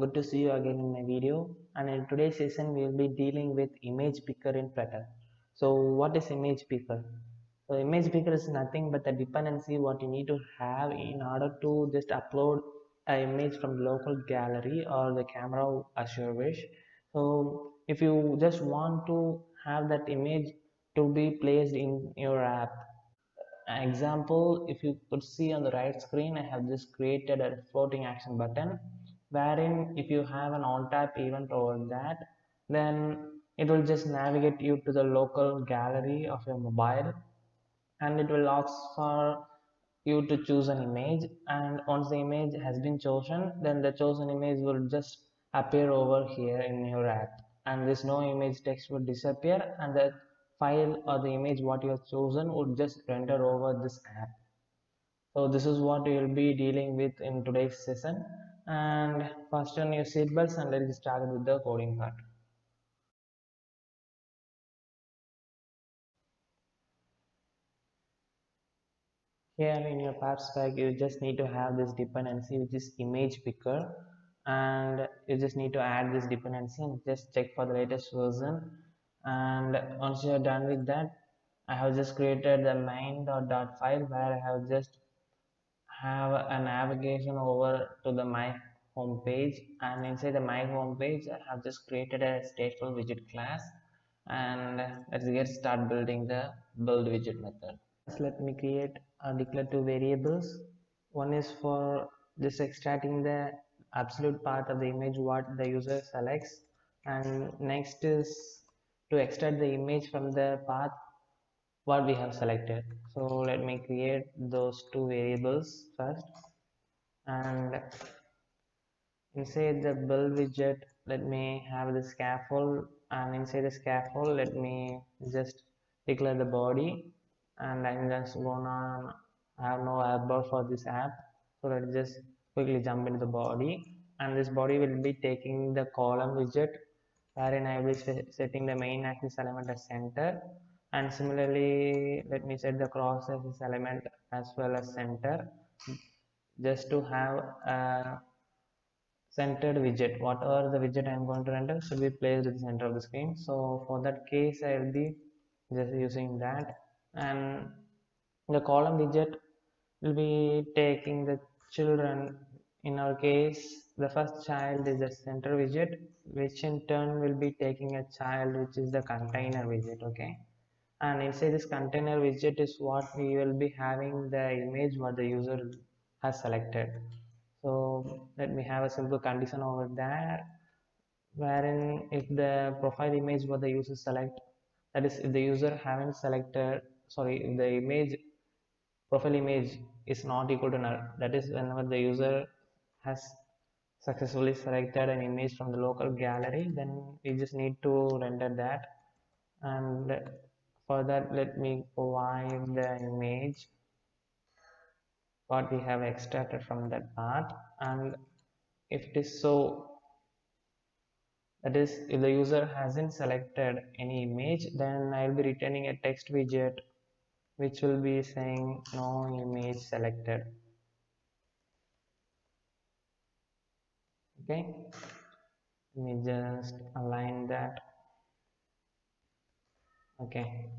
good to see you again in my video, and in today's session we will be dealing with image picker in Flutter. So what is image picker? So image picker is nothing but the dependency what you need to have in order to just upload an image from the local gallery or the camera as you wish. So if you just want to have that image to be placed in your app, example, if you could see on the right screen, I have just created a floating action button wherein if you have an on tap event over that, then it will just navigate you to the local gallery of your mobile, and it will ask for you to choose an image, and once the image has been chosen, then the chosen image will just appear over here in your app, and this no image text will disappear, and the file or the image what you have chosen would just render over this app. So this is what we will be dealing with in today's session, and fasten your seatbelts and let's start with the coding part. Here in your parts pack, you just need to have this dependency which is image picker, and you just need to add this dependency and just check for the latest version. And once you are done with that, I have just created the main.dot file where I have just have a navigation over to the my home page, and inside the my home page I have just created a stateful widget class, and let's get start building the build widget method. Let me create or declare two variables. One is for just extracting the absolute part of the image what the user selects, and next is to extract the image from the path what we have selected. So let me create those two variables first, and inside the build widget let me have the scaffold, and inside the scaffold let me just declare the body, and I'm just gonna have no adblock for this app. So let's just quickly jump into the body, and this body will be taking the column widget wherein I will be setting the main axis element as center, and similarly let me set the cross axis element as well as center, just to have a centered widget. Whatever the widget I'm going to render should be placed at the center of the screen. So for that case I will be just using that, and the column widget will be taking the children. In our case the first child is the center widget, which in turn will be taking a child which is the container widget. Okay, and inside this container widget is what we will be having the image what the user has selected. So let me have a simple condition over there, wherein if the profile image what the user select, that is if the user haven't selected, sorry, if the image profile image is not equal to null, that is whenever the user has successfully selected an image from the local gallery, then we just need to render that. And for that let me provide the image what we have extracted from that path, and if it is so, that is if the user hasn't selected any image, then I will be returning a text widget which will be saying no image selected. Okay, let me just align that. Okay,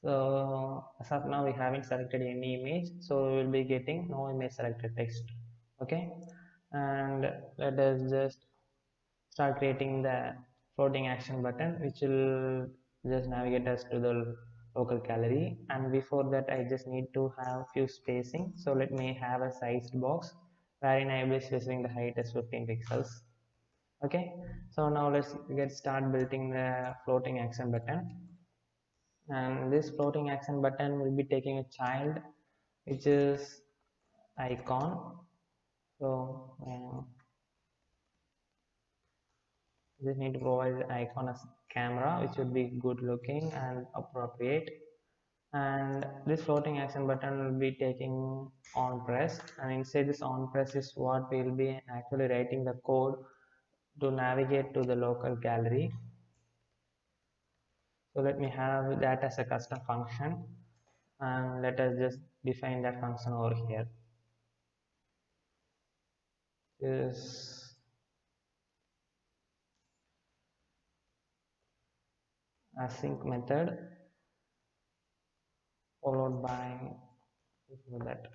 so as of now we haven't selected any image, so we will be getting no image selected text. Okay, and let us just start creating the floating action button which will just navigate us to the local gallery. And before that I just need to have few spacing, so let me have a sized box wherein I will be specifying the height as 15 pixels. Okay, so now let's get start building the floating action button, and this floating action button will be taking a child which is icon. So just need to provide the icon as camera which will be good looking and appropriate, and this floating action button will be taking on press, and inside this on press is what we will be actually writing the code to navigate to the local gallery. So let me have that as a custom function, and let us just define that function over here. Is async method followed by that.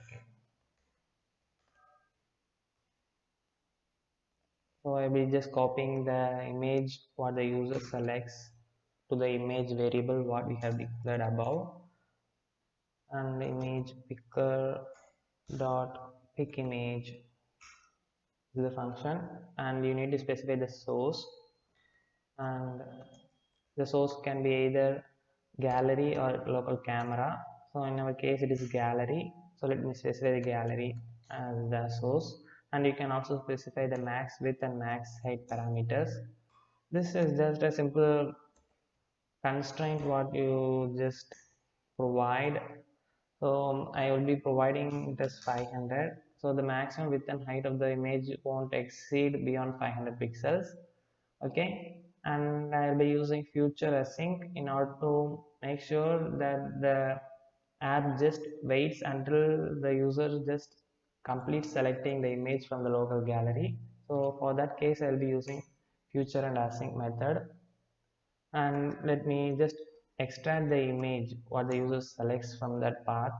So I will just copying the image what the user selects to the image variable what we have declared above, and image picker dot pick image is the function, and you need to specify the source, and the source can be either gallery or local camera. So in our case it is gallery, so let me specify the gallery as the source, and you can also specify the max width and max height parameters. This is just a simple constraint what you just provide. So I will be providing this 500, so the maximum width and height of the image won't exceed beyond 500 pixels. Okay, and I'll be using future async in order to make sure that the app just waits until the user just completes selecting the image from the local gallery. So for that case I'll be using future and async method, and let me just extract the image what the user selects from that path.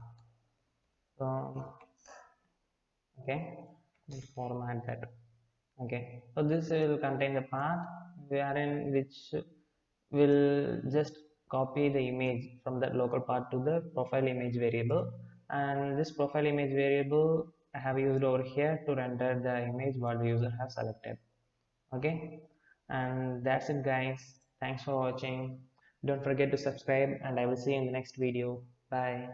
So okay, format that. Okay, so this will contain the path wherein which will just copy the image from that local path to the profile image variable, and this profile image variable I have used over here to render the image what the user has selected. Okay, and that's it guys, thanks for watching. Don't forget to subscribe, and I will see you in the next video. Bye.